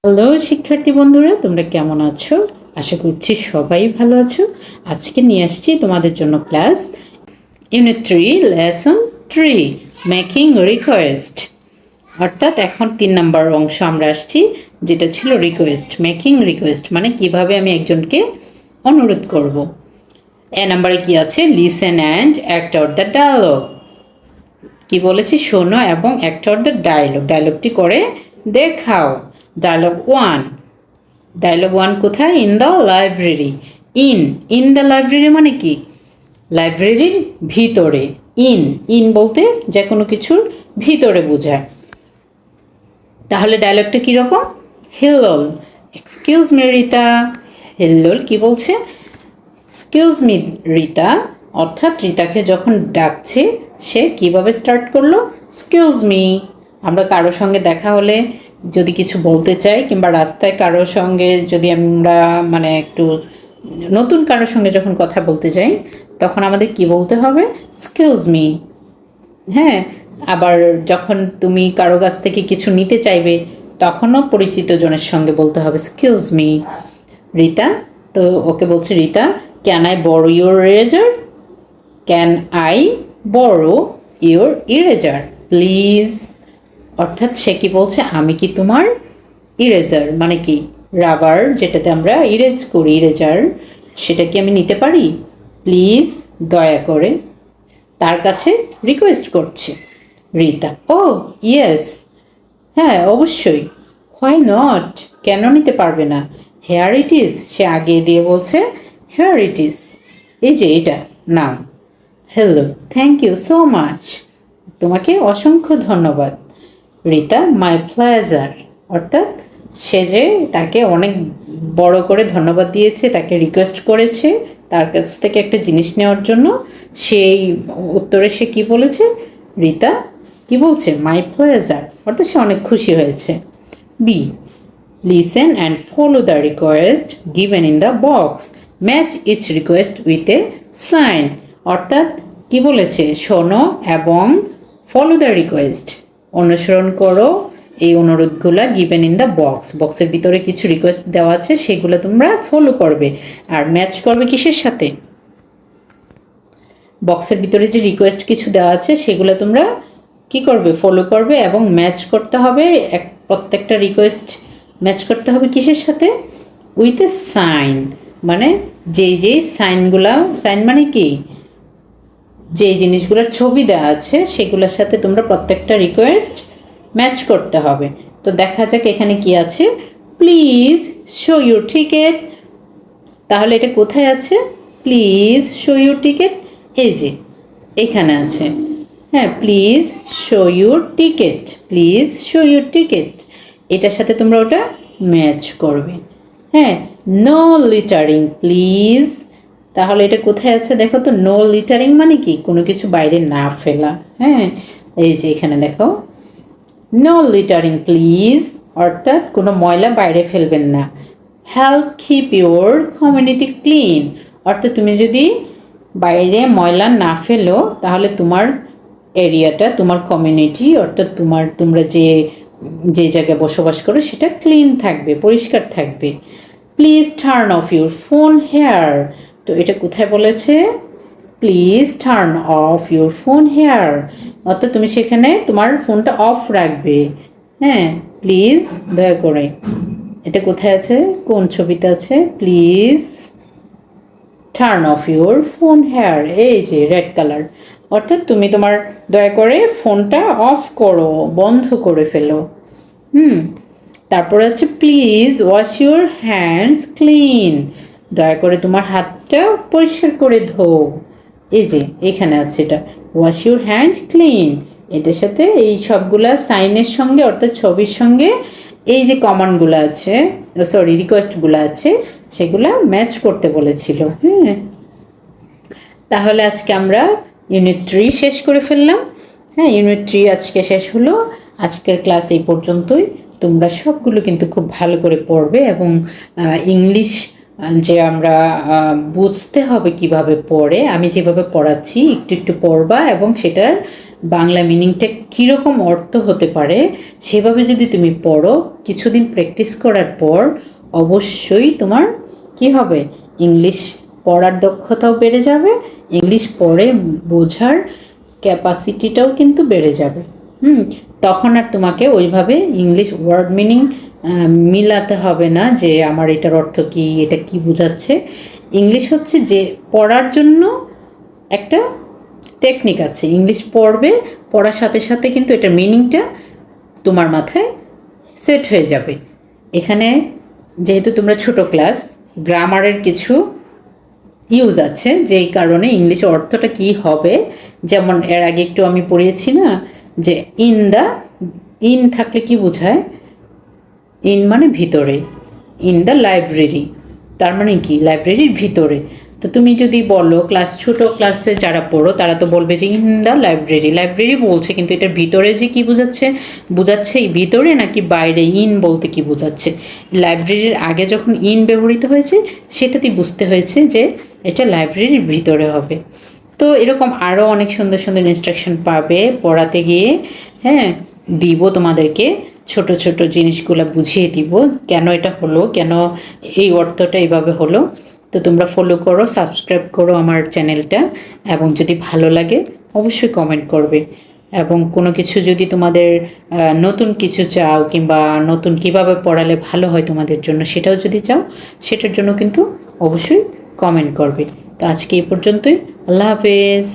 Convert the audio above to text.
Hello শিক্ষার্থী বন্ধুরা, তোমরা কেমন আছো? আশা করছি সবাই ভালো আছো। আজকে নিয়ে আসছি তোমাদের জন্য class unit 3 lesson 3 making request. অর্থাৎ এখন 3 নম্বর অংশ আমরা আসছি, যেটা ছিল রিকোয়েস্ট। মেকিং রিকোয়েস্ট মানে কিভাবে আমি একজনকে অনুরোধ করব। নাম্বারে কি আছে? Listen and act out the dialogue. কি বলেছি? শোনো এবং অ্যাক্ট আউট দ্য ডায়লগ। ডায়লগটি করে দেখাও। ডায়লগ 1। ডায়লগ 1 কোথায়? In the library. In the library মানে কি? লাইব্রেরির ভিতরে। ইন বলতে যে কোনো কিছুর ভিতরে বোঝায়। তাহলে ডায়লগটা কীরকম? হেলোল, এক্সকিউজ মি রিতা। হেলোল কি বলছে? এক্সকিউজ মি রিতা, অর্থাৎ রিতাকে যখন ডাকছে সে কিভাবে স্টার্ট করলো? Excuse me. আমরা কারোর সঙ্গে দেখা হলে যদি কিছু বলতে চাই, কিংবা রাস্তায় কারোর সঙ্গে যদি আমরা একটু নতুন কারোর সঙ্গে যখন কথা বলতে যাই, তখন আমাদের কি বলতে হবে? Excuse me. হ্যাঁ, আবার যখন তুমি কারো কাছ থেকে কিছু নিতে চাইবে, তখনও পরিচিত জনের সঙ্গে বলতে হবে এক্সকিউজ মি। রিতা, তো ওকে বলছে, রিতা ক্যান আই বড়ো ইউর ইরেজার? ক্যান আই বড়ো ইউর ইরেজার প্লিজ। অর্থাৎ সে কি বলছে? আমি কি তোমার ইরেজার মানে কি রাবার, যেটাতে আমরা ইরেজ করি, ইরেজার, সেটা কি আমি নিতে পারি? প্লিজ, দয়া করে। তার কাছে রিকোয়েস্ট করছে রিতা। ও ইয়েস, হ্যাঁ অবশ্যই। হোয়াই নট, কেন নিতে পারবে না? হেয়ার ইট ইজ, সে আগে দিয়ে বলছে হেয়ার ইট ইজ, এই যে এটা নাও। Hello, thank you so much, তোমাকে অসংখ্য ধন্যবাদ। Rita, my pleasure. অর্থাৎ সে যে তাকে অনেক বড় করে ধন্যবাদ দিয়েছে, তাকে রিকোয়েস্ট করেছে তার কাছ থেকে একটা জিনিস নেওয়ার জন্য, সেই উত্তরে সে কি বলেছে? রিতা কি বলছে? My pleasure. অর্থাৎ সে অনেক খুশি হয়েছে। B, listen and follow the request given in the box, match each request with a sign. অর্থাৎ কি বলেছে? শোনো এবং ফলো দ্য রিকোয়েস্ট, অনুসরণ করো এই অনুরোধগুলো, গিভেন ইন দ্য বক্স, বক্সের ভিতরে কিছু রিকোয়েস্ট দেওয়া আছে, সেগুলো তোমরা ফলো করবে। আর ম্যাচ করবে কিসের সাথে? বক্সের ভিতরে যে রিকোয়েস্ট কিছু দেওয়া আছে সেগুলো তোমরা কি করবে? ফলো করবে এবং ম্যাচ করতে হবে। প্রত্যেকটা রিকোয়েস্ট ম্যাচ করতে হবে কিসের সাথে? উইথ এ সাইন, মানে যেই সাইনগুলা, সাইন মানে কি? যে জিনিসগুলোর ছবি দেওয়া আছে সেগুলোর সাথে তোমরা প্রত্যেকটা রিকোয়েস্ট ম্যাচ করতে হবে। তো দেখা যাক এখানে কি আছে। Please show your ticket. তাহলে এটা কোথায় আছে? প্লিজ শো ইউর টিকেট, এই যে এখানে আছে। হ্যাঁ, please show your ticket, please show your ticket, এটার সাথে তোমরা ওটা ম্যাচ করবে। হ্যাঁ, নো লিটারিং প্লিজ। তাহলে এটা কোথায় আছে দেখো তো? নো লিটারিং মানে কি? কোনো কিছু বাইরে না ফেলা। হ্যাঁ, এই যে এখানে দেখো, নো লিটারিং প্লিজ, অর্থাৎ কোনো ময়লা বাইরে ফেলবেন না। Help keep your community clean, অর্থাৎ তুমি যদি বাইরে ময়লা না ফেলো তাহলে তোমার এরিয়াটা, তোমার কমিউনিটি, অর্থাৎ তোমরা যে যে জায়গায় বসবাস করো সেটা ক্লিন থাকবে, পরিষ্কার থাকবে। Please turn off your phone here. তো এটা কোথায় বলেছে? Please turn off your phone here, অর্থাৎ তুমি সেখানে তোমার ফোনটা অফ রাখবে। হ্যাঁ, প্লিজ, দয়া করে। এটা কোথায় আছে? কোন ছবিতে আছে? Please turn off your phone here, এই যে রেড কালার, অর্থাৎ তুমি তোমার দয়া করে ফোনটা অফ করো, বন্ধ করে ফেলো। তারপরে আছে please wash your hands clean, দয়া করে তোমার হাতটা পরিষ্কার করে ধোও। এই যে এখানে আছে এটা, ওয়াশ ইউর হ্যান্ড ক্লিন, এটার সাথে এই সবগুলা সাইনের সঙ্গে, অর্থাৎ ছবির সঙ্গে এই যে কমান্ডগুলো আছে, সরি রিকোয়েস্টগুলো আছে, সেগুলো ম্যাচ করতে বলেছিল। হ্যাঁ, তাহলে আজকে আমরা ইউনিট 3 শেষ করে ফেললাম। হ্যাঁ, ইউনিট 3 আজকে শেষ হলো। আজকের ক্লাস এই পর্যন্তই। তোমরা সবগুলো কিন্তু খুব ভালো করে পড়বে এবং ইংলিশ যে আমরা বুঝতে হবে কিভাবে পড়ে, আমি যেভাবে পড়াচ্ছি একটু একটু পড়বা এবং সেটার বাংলা মিনিংটা কীরকম অর্থ হতে পারে সেভাবে যদি তুমি পড়ো, কিছুদিন প্র্যাকটিস করার পর অবশ্যই তোমার কি হবে, ইংলিশ পড়ার দক্ষতাও বেড়ে যাবে, ইংলিশ পড়ে বোঝার ক্যাপাসিটিটাও কিন্তু বেড়ে যাবে। তখন আর তোমাকে ওইভাবে ইংলিশ ওয়ার্ড মিনিং মিলাতে হবে না যে আমার এটার অর্থ কী, এটা কি বোঝাচ্ছে। ইংলিশ হচ্ছে যে পড়ার জন্য একটা টেকনিক আছে, ইংলিশ পড়বে, পড়ার সাথে সাথে কিন্তু এটার মিনিংটা তোমার মাথায় সেট হয়ে যাবে। এখানে যেহেতু তোমরা ছোট ক্লাস, গ্রামারের কিছু ইউজ আছে যেই কারণে ইংলিশ অর্থটা কি হবে, যেমন এর আগে একটু আমি পড়িয়েছি না যে ইন থাকলে কি বোঝায়, ইন মানে ভিতরে, ইন দ্য লাইব্রেরি, তার মানে কি লাইব্রেরির ভিতরে। তো তুমি যদি বলো ছোট ক্লাসে যারা পড়ো তারা তো বলবে যে ইন দ্য লাইব্রেরি, লাইব্রেরি বলছে কিন্তু এটার ভিতরে যে কি বোঝাচ্ছে এই ভিতরে নাকি বাইরে, ইন বলতে কি বোঝাচ্ছে। লাইব্রেরির আগে যখন ইন ব্যবহৃত হয়েছে সেটাতেই বুঝতে হয়েছে যে এটা লাইব্রেরির ভিতরে হবে। তো এরকম আরও অনেক সুন্দর সুন্দর ইনস্ট্রাকশন পাবে পড়াতে গিয়ে। হ্যাঁ, দিব তোমাদেরকে, ছোট ছোট জিনিসগুলো বুঝিয়ে দিব কেন এটা হলো, কেন এই অর্থটা এইভাবে হলো। তো তোমরা ফলো করো, সাবস্ক্রাইব করো আমার চ্যানেলটা, এবং যদি ভালো লাগে অবশ্যই কমেন্ট করবে। এবং কোনো কিছু যদি তোমাদের নতুন কিছু চাও, কিংবা নতুন কিভাবে পড়ালে ভালো হয় তোমাদের জন্য সেটাও যদি চাও, সেটার জন্য কিন্তু অবশ্যই কমেন্ট করবে। তো আজকে এই পর্যন্তই। আল্লাহ হাফেজ।